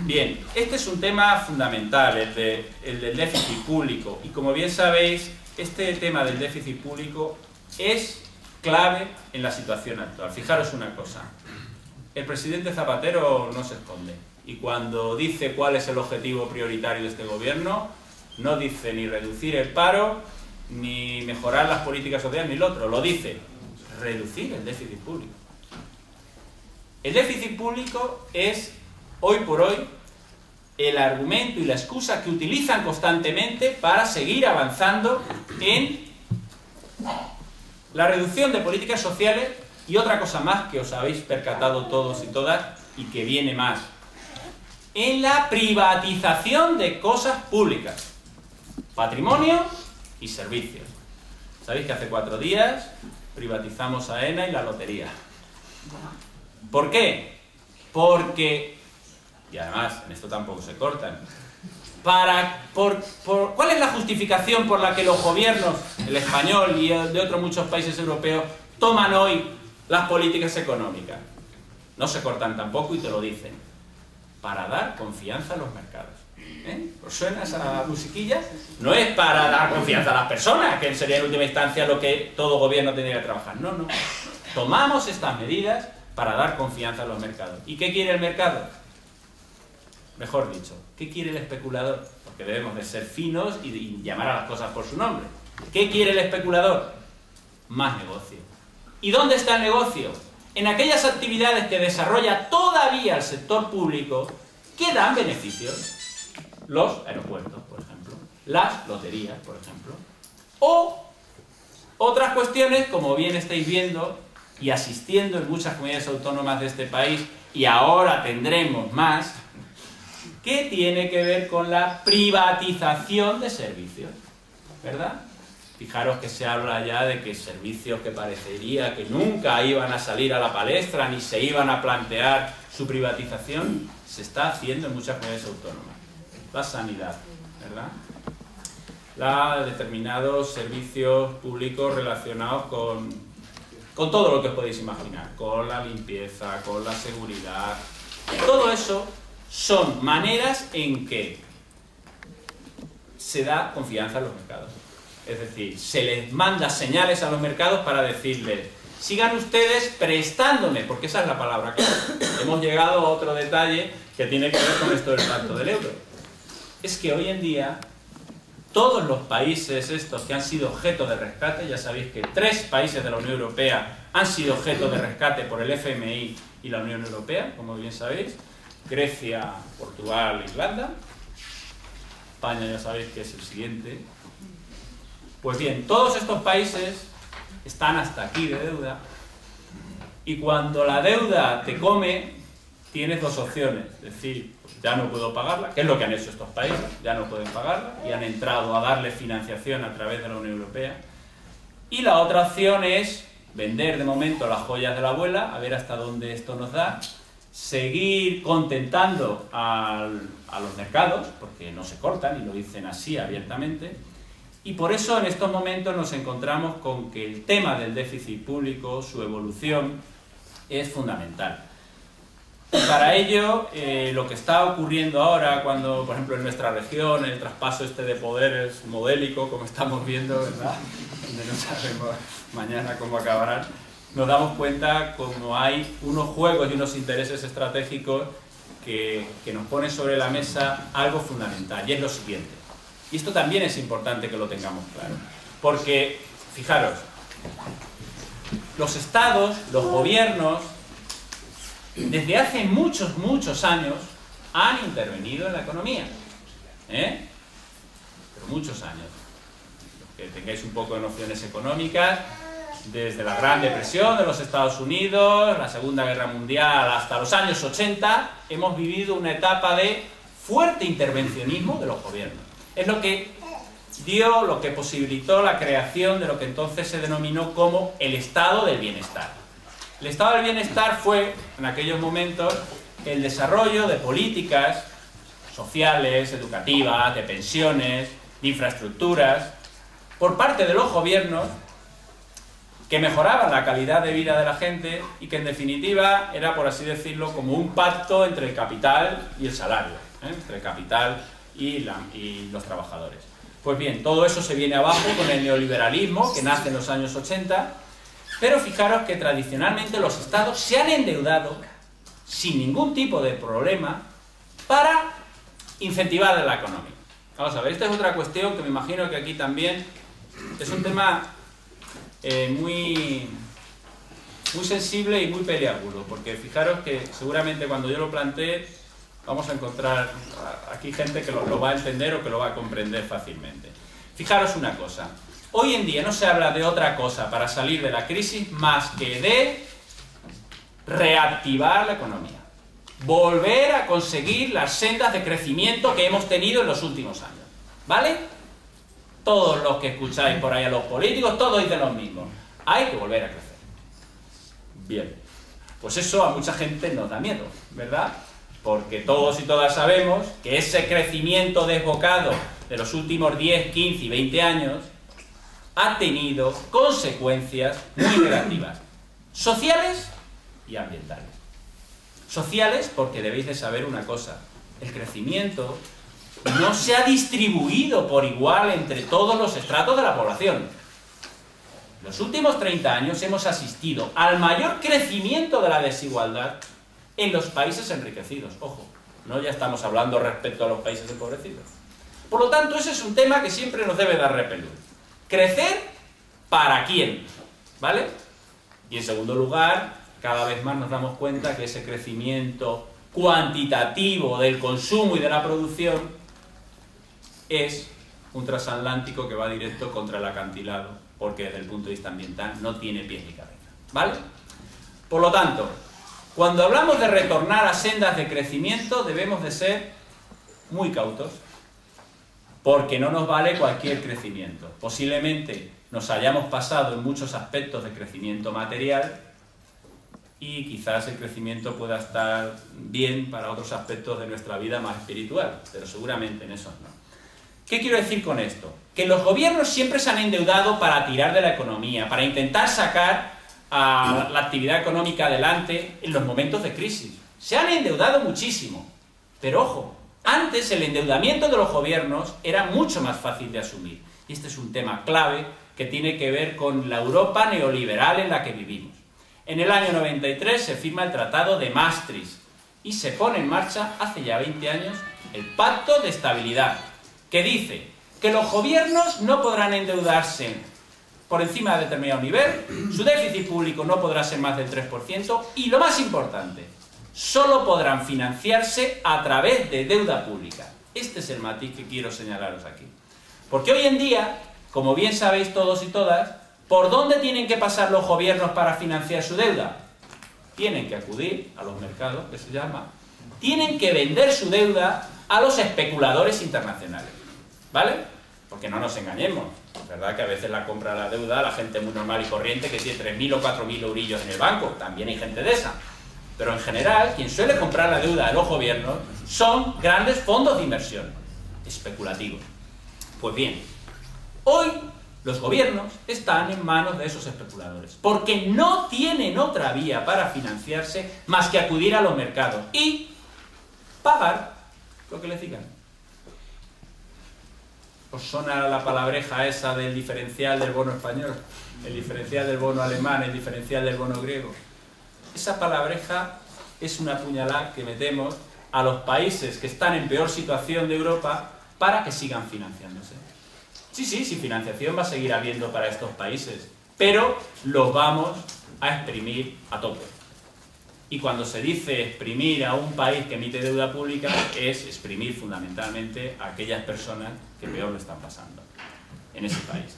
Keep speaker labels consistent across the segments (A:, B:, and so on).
A: Bien, este es un tema fundamental, el del déficit público. Y como bien sabéis, este tema del déficit público es clave en la situación actual. Fijaros una cosa, el presidente Zapatero no se esconde. Y cuando dice cuál es el objetivo prioritario de este gobierno, no dice ni reducir el paro, ni mejorar las políticas sociales, ni lo otro. Lo dice, reducir el déficit público. El déficit público es, hoy por hoy, el argumento y la excusa que utilizan constantemente para seguir avanzando en la reducción de políticas sociales y otra cosa más que os habéis percatado todos y todas y que viene más, en la privatización de cosas públicas, patrimonio y servicios. Sabéis que hace 4 días privatizamos AENA y la lotería. ¿Por qué? Porque, y además en esto tampoco se cortan, ¿cuál es la justificación por la que los gobiernos, el español y de otros muchos países europeos, toman hoy las políticas económicas? No se cortan tampoco y te lo dicen. Para dar confianza a los mercados. ¿Os suena esa musiquilla? No es para dar confianza a las personas, que sería en última instancia lo que todo gobierno tendría que trabajar. No, no. Tomamos estas medidas para dar confianza a los mercados. ¿Y qué quiere el mercado? Mejor dicho, ¿qué quiere el especulador? Porque debemos de ser finos y llamar a las cosas por su nombre. ¿Qué quiere el especulador? Más negocio. ¿Y dónde está el negocio? En aquellas actividades que desarrolla todavía el sector público que dan beneficios. Los aeropuertos, por ejemplo. Las loterías, por ejemplo. O otras cuestiones, como bien estáis viendo y asistiendo en muchas comunidades autónomas de este país, y ahora tendremos más, que tiene que ver con la privatización de servicios, ¿verdad? Fijaros que se habla ya de que servicios que parecería que nunca iban a salir a la palestra ni se iban a plantear su privatización, se está haciendo en muchas comunidades autónomas. La sanidad, ¿verdad? Determinados servicios públicos relacionados con todo lo que os podéis imaginar, con la limpieza, con la seguridad. Todo eso son maneras en que se da confianza a los mercados. Es decir, se les manda señales a los mercados para decirles, sigan ustedes prestándome, porque esa es la palabra clave. Hemos llegado a otro detalle que tiene que ver con esto del pacto del euro. Es que hoy en día, todos los países estos que han sido objeto de rescate, ya sabéis que 3 países de la Unión Europea han sido objeto de rescate por el FMI y la Unión Europea, como bien sabéis, Grecia, Portugal, Irlanda, España ya sabéis que es el siguiente. Pues bien, todos estos países están hasta aquí de deuda y cuando la deuda te come, tienes 2 opciones. Es decir, pues ya no puedo pagarla, que es lo que han hecho estos países, ya no pueden pagarla y han entrado a darle financiación a través de la Unión Europea. Y la otra opción es vender de momento las joyas de la abuela, a ver hasta dónde esto nos da, seguir contentando a los mercados, porque no se cortan y lo dicen así abiertamente. Y por eso en estos momentos nos encontramos con que el tema del déficit público, su evolución, es fundamental. Y para ello, lo que está ocurriendo ahora, cuando, por ejemplo, en nuestra región, el traspaso de poderes modélico, como estamos viendo, ¿verdad? Donde no sabemos mañana cómo acabarán, nos damos cuenta como hay unos juegos y unos intereses estratégicos que nos ponen sobre la mesa algo fundamental, y es lo siguiente. Y esto también es importante que lo tengamos claro. Porque, fijaros, los estados, los gobiernos, desde hace muchos, muchos años, han intervenido en la economía. Pero muchos años. Que tengáis un poco de nociones económicas, desde la Gran Depresión de los Estados Unidos, la Segunda Guerra Mundial, hasta los años 80, hemos vivido una etapa de fuerte intervencionismo de los gobiernos. Es lo que lo que posibilitó la creación de lo que entonces se denominó como el estado del bienestar. El estado del bienestar fue, en aquellos momentos, el desarrollo de políticas sociales, educativas, de pensiones, de infraestructuras, por parte de los gobiernos que mejoraban la calidad de vida de la gente y que en definitiva era, por así decirlo, como un pacto entre el capital y el salario, entre el capital y los trabajadores. Pues bien, todo eso se viene abajo con el neoliberalismo que nace en los años 80, pero fijaros que tradicionalmente los estados se han endeudado sin ningún tipo de problema para incentivar la economía. Vamos a ver, esta es otra cuestión que me imagino que aquí también es un tema muy sensible y muy peliagudo, porque fijaros que seguramente cuando yo lo plantee vamos a encontrar aquí gente que lo va a entender o que lo va a comprender fácilmente. Fijaros una cosa, hoy en día no se habla de otra cosa para salir de la crisis más que de reactivar la economía, volver a conseguir las sendas de crecimiento que hemos tenido en los últimos años, ¿vale? Todos los que escucháis por ahí a los políticos, todos dicen lo mismo. Hay que volver a crecer. Bien, pues eso a mucha gente nos da miedo, ¿verdad? Porque todos y todas sabemos que ese crecimiento desbocado de los últimos 10, 15 y 20 años ha tenido consecuencias muy negativas, sociales y ambientales. Sociales porque debéis de saber una cosa, el crecimiento no se ha distribuido por igual entre todos los estratos de la población. En los últimos 30 años hemos asistido al mayor crecimiento de la desigualdad en los países enriquecidos. Ojo, no ya estamos hablando respecto a los países empobrecidos. Por lo tanto, ese es un tema que siempre nos debe dar repelús. ¿Crecer para quién? ¿Vale? Y en segundo lugar, cada vez más nos damos cuenta que ese crecimiento cuantitativo del consumo y de la producción es un transatlántico que va directo contra el acantilado, porque desde el punto de vista ambiental no tiene pies ni cabeza, ¿vale? Por lo tanto, cuando hablamos de retornar a sendas de crecimiento debemos de ser muy cautos, porque no nos vale cualquier crecimiento. Posiblemente nos hayamos pasado en muchos aspectos de crecimiento material y quizás el crecimiento pueda estar bien para otros aspectos de nuestra vida más espiritual, pero seguramente en esos no. ¿Qué quiero decir con esto? Que los gobiernos siempre se han endeudado para tirar de la economía, para intentar sacar a la actividad económica adelante en los momentos de crisis. Se han endeudado muchísimo, pero ojo, antes el endeudamiento de los gobiernos era mucho más fácil de asumir. Y este es un tema clave que tiene que ver con la Europa neoliberal en la que vivimos. En el año 93 se firma el Tratado de Maastricht y se pone en marcha, hace ya 20 años, el Pacto de Estabilidad, que dice que los gobiernos no podrán endeudarse por encima de determinado nivel, su déficit público no podrá ser más del 3% y, lo más importante, solo podrán financiarse a través de deuda pública. Este es el matiz que quiero señalaros aquí. Porque hoy en día, como bien sabéis todos y todas, ¿por dónde tienen que pasar los gobiernos para financiar su deuda? Tienen que acudir a los mercados, que se llama, tienen que vender su deuda a los especuladores internacionales, ¿vale? Porque no nos engañemos, es verdad que a veces la compra la deuda a la gente muy normal y corriente que tiene 3.000 o 4.000 eurillos en el banco, también hay gente de esa. Pero en general, quien suele comprar la deuda de los gobiernos son grandes fondos de inversión, especulativos. Pues bien, hoy los gobiernos están en manos de esos especuladores, porque no tienen otra vía para financiarse más que acudir a los mercados y pagar lo que les digan. ¿Os suena la palabreja esa del diferencial del bono español? El diferencial del bono alemán, el diferencial del bono griego. Esa palabreja es una puñalada que metemos a los países que están en peor situación de Europa para que sigan financiándose. Sí, financiación va a seguir habiendo para estos países, pero los vamos a exprimir a tope. Y cuando se dice exprimir a un país que emite deuda pública, es exprimir fundamentalmente a aquellas personas que peor lo están pasando en ese país.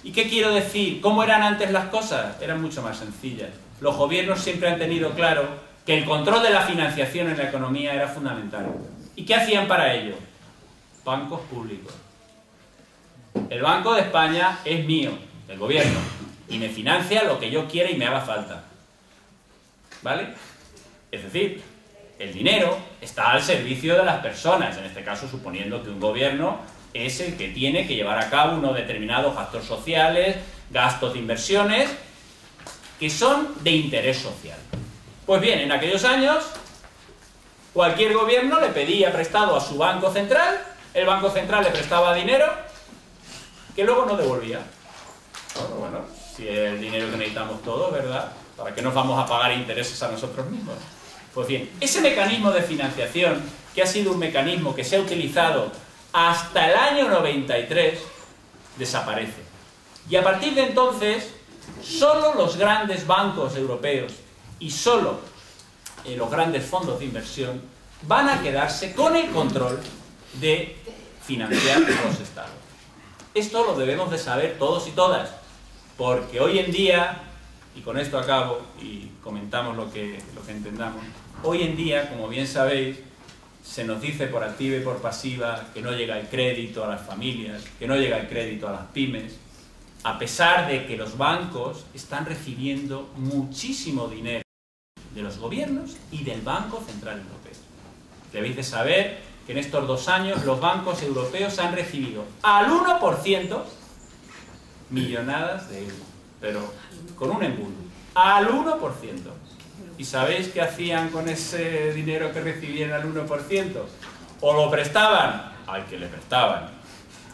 A: ¿Y qué quiero decir? ¿Cómo eran antes las cosas? Eran mucho más sencillas. Los gobiernos siempre han tenido claro que el control de la financiación en la economía era fundamental. ¿Y qué hacían para ello? Bancos públicos. El Banco de España es mío, del gobierno, y me financia lo que yo quiera y me haga falta. ¿Vale? Es decir, el dinero está al servicio de las personas, en este caso suponiendo que un gobierno es el que tiene que llevar a cabo unos determinados gastos sociales, gastos de inversiones, que son de interés social. Pues bien, en aquellos años, cualquier gobierno le pedía prestado a su Banco Central, el Banco Central le prestaba dinero, que luego no devolvía. Bueno, si es el dinero que necesitamos todos, ¿verdad? ¿Para qué nos vamos a pagar intereses a nosotros mismos? Pues bien, ese mecanismo de financiación, que ha sido un mecanismo que se ha utilizado hasta el año 93, desaparece. Y a partir de entonces, solo los grandes bancos europeos y solo los grandes fondos de inversión van a quedarse con el control de financiar a los estados. Esto lo debemos de saber todos y todas, porque hoy en día, y con esto acabo y comentamos lo que entendamos, hoy en día, como bien sabéis, se nos dice por activa y por pasiva que no llega el crédito a las familias, que no llega el crédito a las pymes, a pesar de que los bancos están recibiendo muchísimo dinero de los gobiernos y del Banco Central Europeo. Debéis de saber que en estos 2 años los bancos europeos han recibido al 1% millonadas de euros, pero con un embudo, al 1%. ¿Y sabéis qué hacían con ese dinero que recibían al 1%? O lo prestaban al que le prestaban,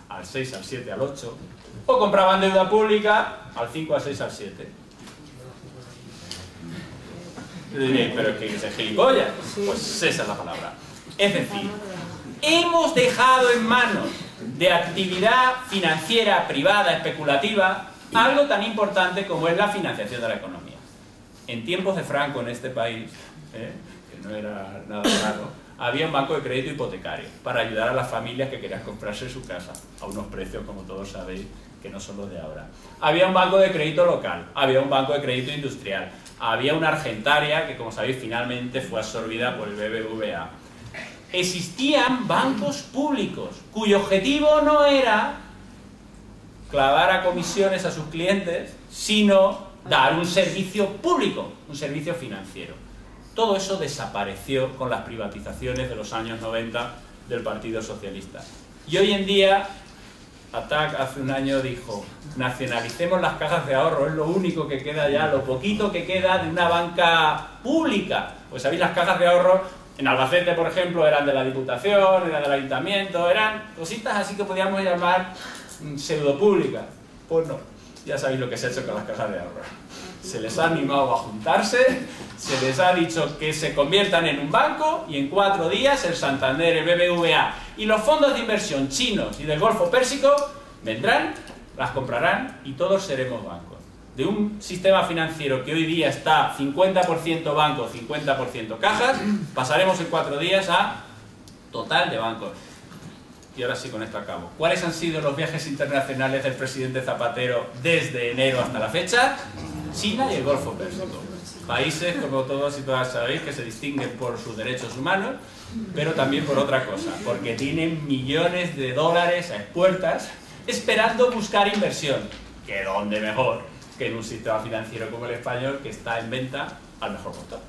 A: al 6, al 7, al 8, o compraban deuda pública al 5, al 6, al 7. Pero que es gilipollas. Pues esa es la palabra. Es decir, hemos dejado en manos de actividad financiera privada, especulativa, algo tan importante como es la financiación de la economía. En tiempos de Franco en este país, que no era nada raro, había un banco de crédito hipotecario para ayudar a las familias que querían comprarse su casa a unos precios, como todos sabéis, que no son los de ahora. Había un banco de crédito local, había un banco de crédito industrial, había una Argentaria que, como sabéis, finalmente fue absorbida por el BBVA. Existían bancos públicos cuyo objetivo no era clavar a comisiones a sus clientes, sino dar un servicio público, un servicio financiero. Todo eso desapareció con las privatizaciones de los años 90 del Partido Socialista. Y hoy en día, Attac hace un año dijo, nacionalicemos las cajas de ahorro, es lo único que queda ya, lo poquito que queda de una banca pública. Pues sabéis, las cajas de ahorro en Albacete, por ejemplo, eran de la Diputación, eran del Ayuntamiento, eran cositas así que podíamos llamar pseudopúblicas. Pues no, ya sabéis lo que se ha hecho con las cajas de ahorro. Se les ha animado a juntarse, se les ha dicho que se conviertan en un banco y en 4 días el Santander, el BBVA y los fondos de inversión chinos y del Golfo Pérsico vendrán, las comprarán y todos seremos bancos. De un sistema financiero que hoy día está 50% bancos, 50% cajas, pasaremos en 4 días a total de bancos. Y ahora sí, con esto acabo. ¿Cuáles han sido los viajes internacionales del presidente Zapatero desde enero hasta la fecha? China y el Golfo Pérsico. Países, como todos y todas sabéis, que se distinguen por sus derechos humanos, pero también por otra cosa, porque tienen millones de dólares a expuertas esperando buscar inversión. ¿Que dónde mejor que en un sistema financiero como el español, que está en venta al mejor postor?